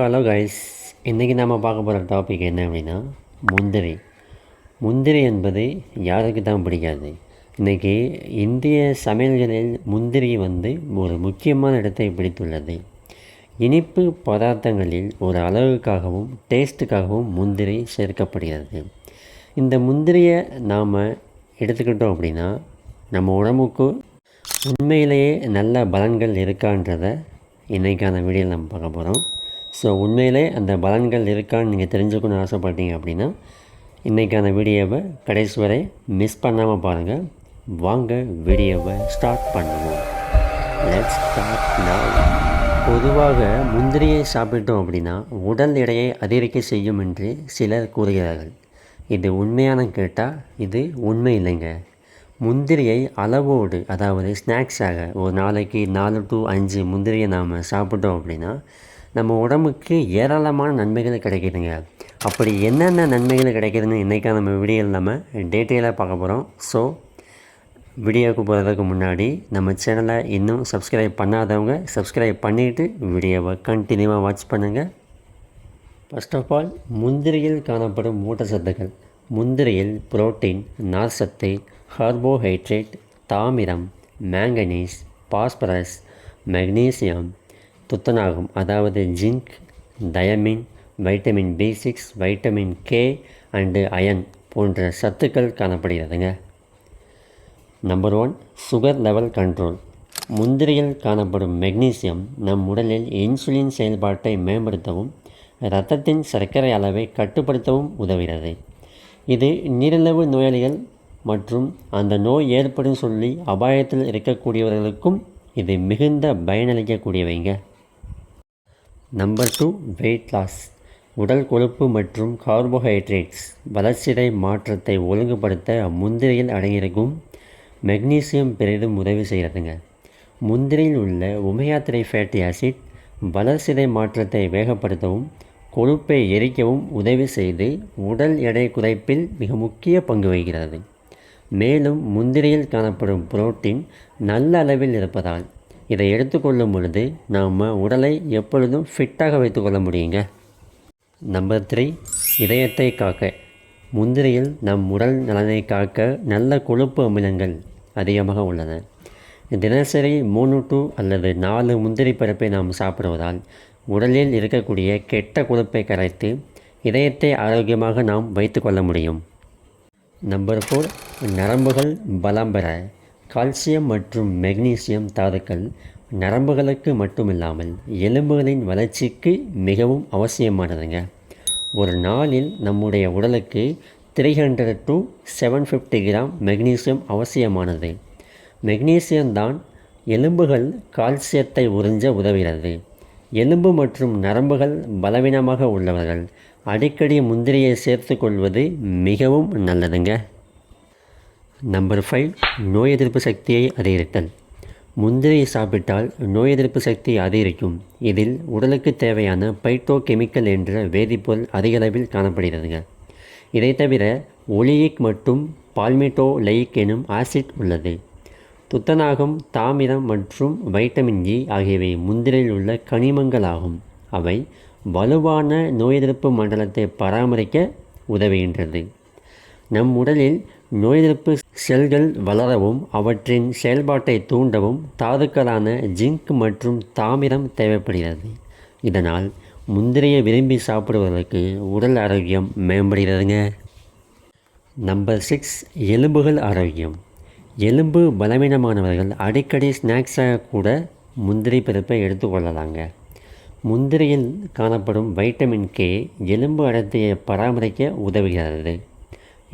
Hello guys, இன்றைக்கி நாம் பார்க்க போகிற டாபிக் என்ன அப்படின்னா முந்திரி. முந்திரி என்பது யாருக்கு தான் பிடிக்காது. இன்றைக்கி இந்திய சமையல்களில் முந்திரி ஒரு முக்கியமான இடத்தை பிடித்துள்ளது. இனிப்பு பதார்த்தங்களில் ஒரு அளவுக்காகவும் டேஸ்ட்டுக்காகவும் முந்திரி சேர்க்கப்படுகிறது. இந்த முந்திரியை நாம் எடுத்துக்கிட்டோம் அப்படின்னா நம்ம உடம்புக்கு உண்மையிலேயே நல்ல பலன்கள் இருக்கான்றதை இன்றைக்கான வீடியோவில் நம்ம பார்க்க போகிறோம். ஸோ உண்மையிலே அந்த பலன்கள் இருக்கான்னு நீங்கள் தெரிஞ்சுக்கணும்னு ஆசைப்பட்டீங்க அப்படின்னா இன்றைக்கான வீடியோவை கடைசி வரை மிஸ் பண்ணாமல் பாருங்கள். வாங்க வீடியோவை ஸ்டார்ட் பண்ணுவோம். Let's start now. பொதுவாக முந்திரியை சாப்பிட்டோம் அப்படின்னா உடல் எடையை அதிகரிக்க செய்யும் என்று சிலர் கூறுகிறார்கள். இது உண்மையான கேட்டால் இது உண்மை இல்லைங்க. முந்திரியை அளவோடு, அதாவது ஸ்நாக்ஸாக ஒரு நாளைக்கு 4 to 5 முந்திரியை நாம் சாப்பிட்டோம் அப்படின்னா நம்ம உடம்புக்கு ஏராளமான நன்மைகள் கிடைக்கிதுங்க. அப்படி என்னென்ன நன்மைகள் கிடைக்கிதுன்னு இன்றைக்கான நம்ம வீடியோவில் நம்ம டீட்டெயிலாக பார்க்க போகிறோம். ஸோ வீடியோவுக்கு போகிறதுக்கு முன்னாடி நம்ம சேனலை இன்னும் சப்ஸ்கிரைப் பண்ணாதவங்க சப்ஸ்கிரைப் பண்ணிவிட்டு வீடியோவை கண்டினியூவாக வாட்ச் பண்ணுங்கள். ஃபர்ஸ்ட் ஆஃப் ஆல், முந்திரியில் காணப்படும் ஊட்டச்சத்துக்கள். முந்திரியில் புரோட்டீன், நார்ச்சத்து, கார்போஹைட்ரேட், தாமிரம், மேங்கனீஸ், பாஸ்பரஸ், மெக்னீசியம், துத்தநாகம் அதாவது zinc, thiamine, vitamin B6, vitamin K and iron போன்ற சத்துக்கள் காணப்படுகிறதுங்க. Number 1, sugar level control. முந்திரியில் காணப்படும் மெக்னீசியம் நம் உடலில் இன்சுலின் செயல்பாட்டை மேம்படுத்தவும் இரத்தத்தின் சர்க்கரை அளவை கட்டுப்படுத்தவும் உதவுகிறது. இது நீரிழிவு நோயாளிகள் மற்றும் அந்த நோய் ஏற்படும் சொல்லி அபாயத்தில் இருக்கக்கூடியவர்களுக்கும் இது மிகுந்த பயனளிக்கக்கூடியவைங்க. Number 2, weight loss. உடல் கொழுப்பு மற்றும் கார்போஹைட்ரேட்ஸ் வளர்சிதை மாற்றத்தை ஒழுங்குபடுத்த முந்திரியில் அடங்கியிருக்கும் மெக்னீசியம் பெரிதும் உதவி செய்கிறதுங்க. முந்திரியில் உள்ள ஒமேகா 3 ஃபேட்டி ஆசிட் வளர்சிதை மாற்றத்தை வேகப்படுத்தவும் கொழுப்பை எரிக்கவும் உதவி செய்து உடல் எடை குறைப்பில் மிக முக்கிய பங்கு வகிக்கிறது. மேலும் முந்திரியில் காணப்படும் புரோட்டீன் நல்ல அளவில் இருப்பதால் இதை எடுத்துக்கொள்ளும் பொழுது நாம் உடலை எப்பொழுதும் ஃபிட்டாக வைத்துக்கொள்ள முடியுங்க. நம்பர் 3, இதயத்தை காக்க. முந்திரியில் நம் உடல் நலனை காக்க நல்ல கொழுப்பு அமிலங்கள் அதிகமாக உள்ளன. தினசரி 3 to அல்லது 4 முந்திரி பருப்பை நாம் சாப்பிடுவதால் உடலில் இருக்கக்கூடிய கெட்ட கொழுப்பை கரைத்து இதயத்தை ஆரோக்கியமாக நாம் வைத்து கொள்ள முடியும். நம்பர் 4, நரம்புகள் பலம் பெற. கால்சியம் மற்றும் மெக்னீசியம் தாதுக்கள் நரம்புகளுக்கு மட்டுமில்லாமல் எலும்புகளின் வளர்ச்சிக்கு மிகவும் அவசியமானதுங்க. ஒரு நாளில் நம்முடைய உடலுக்கு 300 to 750 கிராம் மெக்னீசியம் அவசியமானது. மெக்னீசியம் தான் எலும்புகள் கால்சியத்தை உறிஞ்ச உதவுகிறது. எலும்பு மற்றும் நரம்புகள் பலவீனமாக உள்ளவர்கள் அடிக்கடி முந்திரியை சேர்த்து கொள்வது மிகவும் நல்லதுங்க. நம்பர் 5, நோய் எதிர்ப்பு சக்தியை அதிகரித்தல். முந்திரியை சாப்பிட்டால் நோய் எதிர்ப்பு சக்தி அதிகரிக்கும். இதில் உடலுக்கு தேவையான பைட்டோகெமிக்கல் என்ற வேதிப்பொருள் அதிக அளவில் காணப்படுகிறதுங்க. இதை தவிர ஒலியிக் மற்றும் பால்மிட்டோலைக் எனும் ஆசிட் உள்ளது. துத்தநாகம், தாமிரம் மற்றும் வைட்டமின் E ஆகியவை முந்திரியில் உள்ள கனிமங்கள் ஆகும். அவை வலுவான நோய் எதிர்ப்பு மண்டலத்தை பராமரிக்க உதவுகின்றது. நம் உடலில் நோய் எதிர்ப்பு செல்கள் வளரவும் அவற்றின் செயல்பாட்டை தூண்டவும் தாதுக்களான ஜிங்க் மற்றும் தாமிரம் தேவைப்படுகிறது. இதனால் முந்திரியை விரும்பி சாப்பிடுவதற்கு உடல் ஆரோக்கியம் மேம்படுகிறதுங்க. நம்பர் 6, எலும்புகள் ஆரோக்கியம். எலும்பு பலவீனமானவர்கள் அடிக்கடி ஸ்நாக்ஸாக கூட முந்திரி பருப்பை எடுத்துக்கொள்ளலாங்க. முந்திரியில் காணப்படும் வைட்டமின் K எலும்பு அடர்த்தியை பராமரிக்க உதவுகிறது.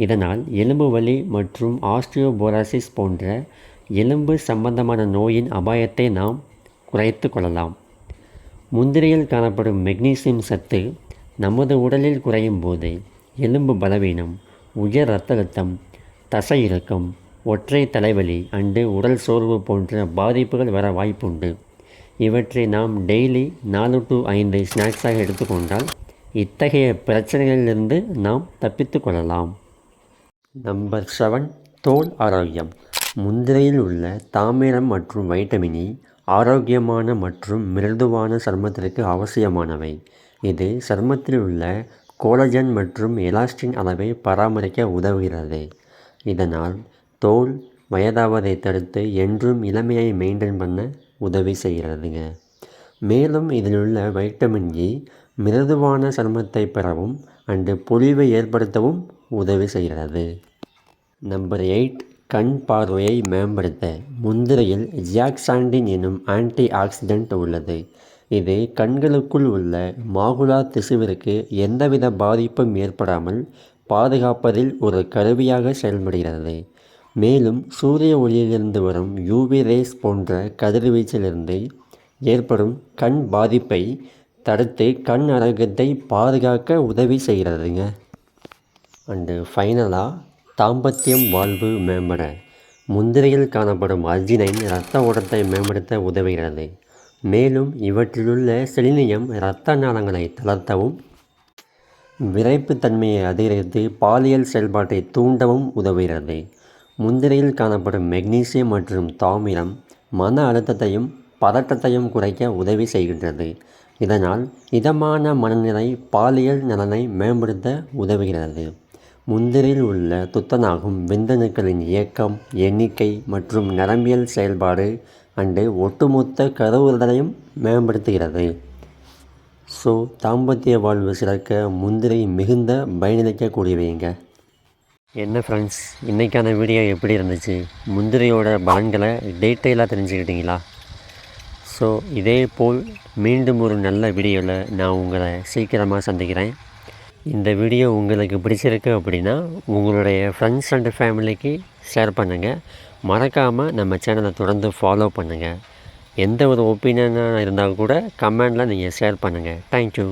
இதனால் எலும்பு வலி மற்றும் ஆஸ்டியோபோரோசிஸ் போன்ற எலும்பு சம்பந்தமான நோயின் அபாயத்தை நாம் குறைத்து கொள்ளலாம். முந்திரியில் காணப்படும் மெக்னீசியம் சத்து நமது உடலில் குறையும் போது எலும்பு பலவீனம், உயர் இரத்த அழுத்தம், தசை இறுக்கம், ஒற்றை தலைவலி அண்டு உடல் சோர்வு போன்ற பாதிப்புகள் வர வாய்ப்புண்டு. இவற்றை நாம் டெய்லி 4 to 5 ஸ்நாக்ஸாக எடுத்துக்கொண்டால் இத்தகைய பிரச்சனைகளிலிருந்து நாம் தப்பித்து கொள்ளலாம். நம்பர் 7, தோல் ஆரோக்கியம். முந்திரியில் உள்ள தாமிரம் மற்றும் வைட்டமின் E ஆரோக்கியமான மற்றும் மிருதுவான சருமத்திற்கு அவசியமானவை. இது சருமத்தில் உள்ள கோலஜன் மற்றும் எலாஸ்டின் அளவை பராமரிக்க உதவுகிறது. இதனால் தோல் வயதாவதை தடுத்து என்றும் இளமையை மெயின்டைன் பண்ண உதவி செய்கிறதுங்க. மேலும் இதில் உள்ள வைட்டமின் இ மிருதுவான சருமத்தை பெறவும் அண்டு பொலிவை ஏற்படுத்தவும் உதவி செய்கிறது. நம்பர் 8, கண் பார்வையை மேம்படுத்த முந்திரியில் ஜியாக்சாண்டின் எனும் ஆன்டி ஆக்சிடென்ட் உள்ளது. இது கண்களுக்குள் உள்ள மாகுலா திசுவிற்கு எந்தவித பாதிப்பும் ஏற்படாமல் பாதுகாப்பதில் ஒரு கருவியாக செயல்படுகிறது. மேலும் சூரிய ஒளியிலிருந்து வரும் யூவி ரேஸ் போன்ற கதிர்வீச்சிலிருந்து ஏற்படும் கண் பாதிப்பை தடுத்து கண் ஆரோக்கியத்தை பாதுகாக்க உதவி செய்கிறதுங்க. அண்டு ஃபைனலாக தாம்பத்தியம் வாழ்வு மேம்பட முந்திரியில் காணப்படும் அர்ஜினைன் இரத்த ஓட்டத்தை மேம்படுத்த உதவுகிறது. மேலும் இவற்றிலுள்ள செலினியம் இரத்த நாளங்களை தளர்த்தவும் விரைப்புத்தன்மையை அதிகரித்து பாலியல் செயல்பாட்டை தூண்டவும் உதவுகிறது. முந்திரியில் காணப்படும் மெக்னீசியம் மற்றும் தாமிரம் மன அழுத்தத்தையும் பதட்டத்தையும் குறைக்க உதவி செய்கின்றது. இதனால் இதமான மனநிலை பாலியல் நலனை மேம்படுத்த உதவுகிறது. முந்திரியில் உள்ள துத்தநாகம் விந்தணுக்களின் இயக்கம், எண்ணிக்கை மற்றும் நரம்பியல் செயல்பாடு அண்டு ஒட்டுமொத்த கருவுறுதலையும் மேம்படுத்துகிறது. ஸோ தாம்பத்திய வாழ்வு சிறக்க முந்திரி மிகுந்த பயனளிக்கக்கூடியவைங்க. என்ன ஃப்ரெண்ட்ஸ், இன்றைக்கான வீடியோ எப்படி இருந்துச்சு? முந்திரியோட பலன்களை டீட்டெயிலாக தெரிஞ்சுக்கிட்டீங்களா? ஸோ இதே போல் மீண்டும் ஒரு நல்ல வீடியோவில் நான் உங்களை சீக்கிரமாக சந்திக்கிறேன். இந்த வீடியோ உங்களுக்கு பிடிச்சிருக்கு அப்படின்னா உங்களுடைய ஃப்ரெண்ட்ஸ் அண்ட் ஃபேமிலிக்கு ஷேர் பண்ணுங்கள். மறக்காமல் நம்ம சேனலை தொடர்ந்து ஃபாலோ பண்ணுங்கள். எந்த ஒரு ஒப்பீனியனாக இருந்தால் கூட கமெண்டில் நீங்கள் ஷேர் பண்ணுங்கள். தேங்க்யூ.